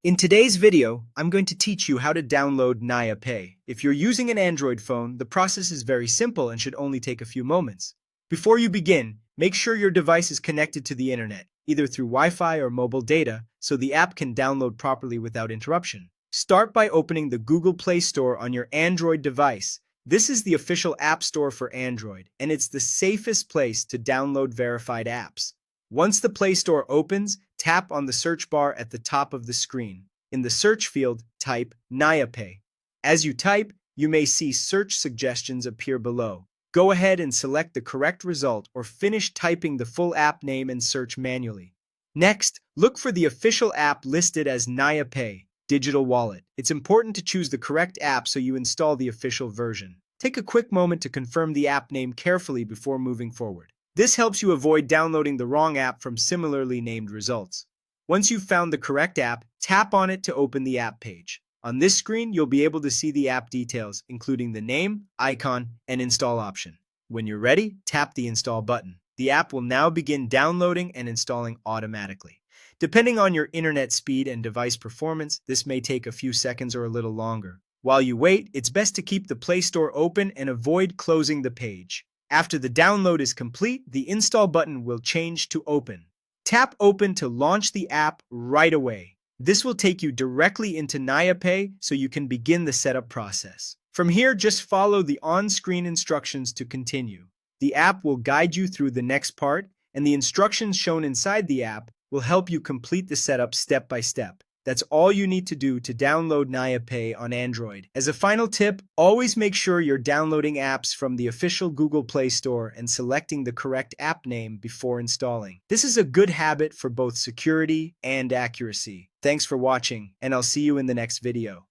In today's video, I'm going to teach you how to download NayaPay. If you're using an Android phone, the process is very simple and should only take a few moments. Before you begin, make sure your device is connected to the internet, either through Wi-Fi or mobile data, so the app can download properly without interruption. Start by opening the Google Play Store on your Android device. This is the official app store for Android, and it's the safest place to download verified apps. Once the Play Store opens, tap on the search bar at the top of the screen. In the search field, type NayaPay. As you type, you may see search suggestions appear below. Go ahead and select the correct result or finish typing the full app name and search manually. Next, look for the official app listed as NayaPay, Digital Wallet. It's important to choose the correct app so you install the official version. Take a quick moment to confirm the app name carefully before moving forward. This helps you avoid downloading the wrong app from similarly named results. Once you've found the correct app, tap on it to open the app page. On this screen, you'll be able to see the app details, including the name, icon, and install option. When you're ready, tap the install button. The app will now begin downloading and installing automatically. Depending on your internet speed and device performance, this may take a few seconds or a little longer. While you wait, it's best to keep the Play Store open and avoid closing the page. After the download is complete, the install button will change to open. Tap open to launch the app right away. This will take you directly into NayaPay so you can begin the setup process. From here, just follow the on-screen instructions to continue. The app will guide you through the next part, and the instructions shown inside the app will help you complete the setup step by step. That's all you need to do to download NayaPay on Android. As a final tip, always make sure you're downloading apps from the official Google Play Store and selecting the correct app name before installing. This is a good habit for both security and accuracy. Thanks for watching, and I'll see you in the next video.